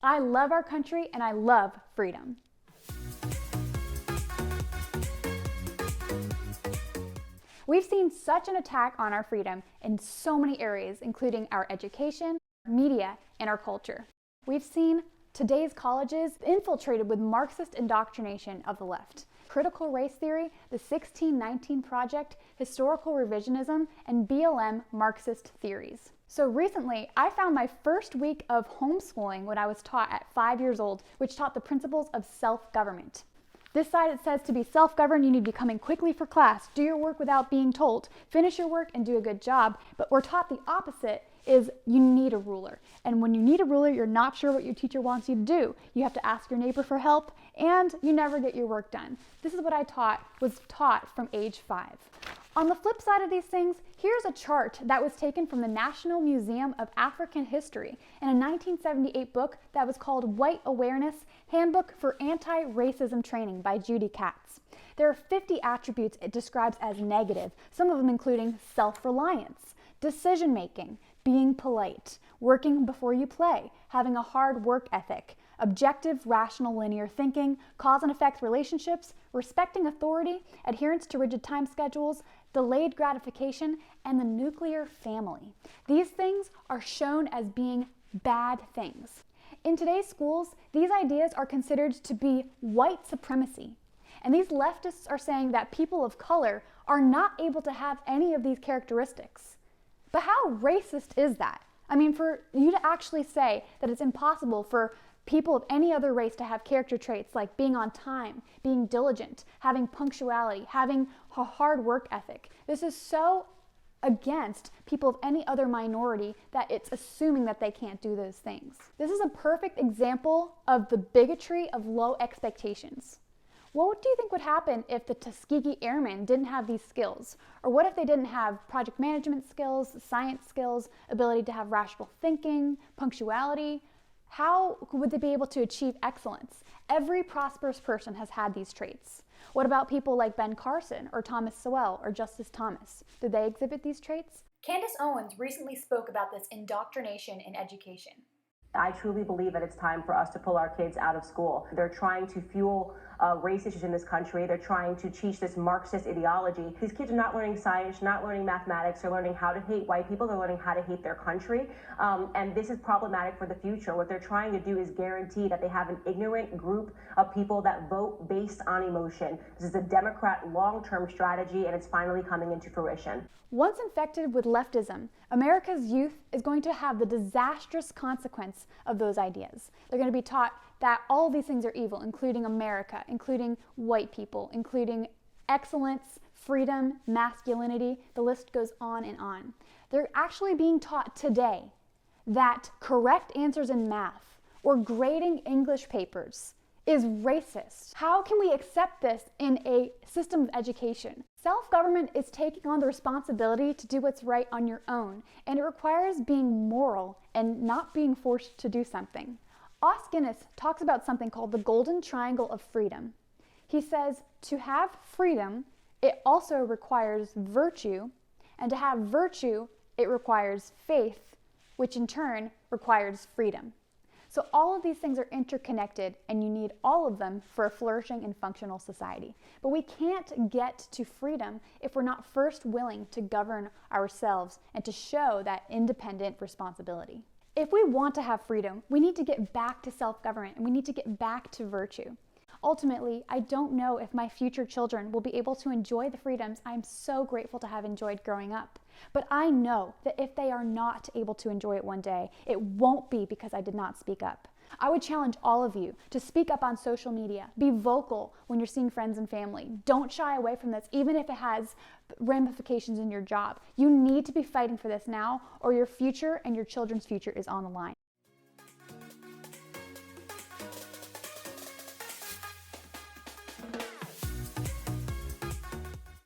I love our country and I love freedom. We've seen such an attack on our freedom in so many areas, including our education, media, and our culture. We've seen today's colleges infiltrated with Marxist indoctrination of the left. Critical race theory, the 1619 Project, historical revisionism, and BLM Marxist theories. So recently, I found my first week of homeschooling when I was taught at 5 years old, which taught the principles of self-government. This side, it says to be self-governed, you need to be coming quickly for class, do your work without being told, finish your work and do a good job. But we're taught the opposite is you need a ruler. And when you need a ruler, you're not sure what your teacher wants you to do. You have to ask your neighbor for help and you never get your work done. This is what I was taught from age 5. On the flip side of these things, here's a chart that was taken from the National Museum of African History in a 1978 book that was called White Awareness, Handbook for Anti-Racism Training by Judy Katz. There are 50 attributes it describes as negative, some of them including self-reliance, decision-making, being polite, working before you play, having a hard work ethic, objective, rational, linear thinking, cause and effect relationships, respecting authority, adherence to rigid time schedules, delayed gratification, and the nuclear family. These things are shown as being bad things. In today's schools, these ideas are considered to be white supremacy. And these leftists are saying that people of color are not able to have any of these characteristics. But how racist is that? I mean, for you to actually say that it's impossible for people of any other race to have character traits like being on time, being diligent, having punctuality, having a hard work ethic. This is so against people of any other minority that it's assuming that they can't do those things. This is a perfect example of the bigotry of low expectations. What do you think would happen if the Tuskegee Airmen didn't have these skills? Or what if they didn't have project management skills, science skills, ability to have rational thinking, punctuality? How would they be able to achieve excellence? Every prosperous person has had these traits. What about people like Ben Carson or Thomas Sowell or Justice Thomas? Did they exhibit these traits? Candace Owens recently spoke about this indoctrination in education. I truly believe that it's time for us to pull our kids out of school. They're trying to fuel race issues in this country. They're trying to teach this Marxist ideology. These kids are not learning science, not learning mathematics. They're learning how to hate white people. They're learning how to hate their country. And this is problematic for the future. What they're trying to do is guarantee that they have an ignorant group of people that vote based on emotion. This is a Democrat long-term strategy, and it's finally coming into fruition. Once infected with leftism, America's youth is going to have the disastrous consequence of those ideas. They're going to be taught that all of these things are evil, including America, including white people, including excellence, freedom, masculinity. The list goes on and on. They're actually being taught today that correct answers in math or grading English papers is racist. How can we accept this in a system of education? Self-government is taking on the responsibility to do what's right on your own, and it requires being moral and not being forced to do something. Os Guinness talks about something called the golden triangle of freedom. He says to have freedom, it also requires virtue, and to have virtue, it requires faith, which in turn requires freedom. So all of these things are interconnected, and you need all of them for a flourishing and functional society. But we can't get to freedom if we're not first willing to govern ourselves and to show that independent responsibility. If we want to have freedom, we need to get back to self-government, and we need to get back to virtue. Ultimately, I don't know if my future children will be able to enjoy the freedoms I'm so grateful to have enjoyed growing up. But I know that if they are not able to enjoy it one day, it won't be because I did not speak up. I would challenge all of you to speak up on social media. Be vocal when you're seeing friends and family. Don't shy away from this, even if it has ramifications in your job. You need to be fighting for this now, or your future and your children's future is on the line.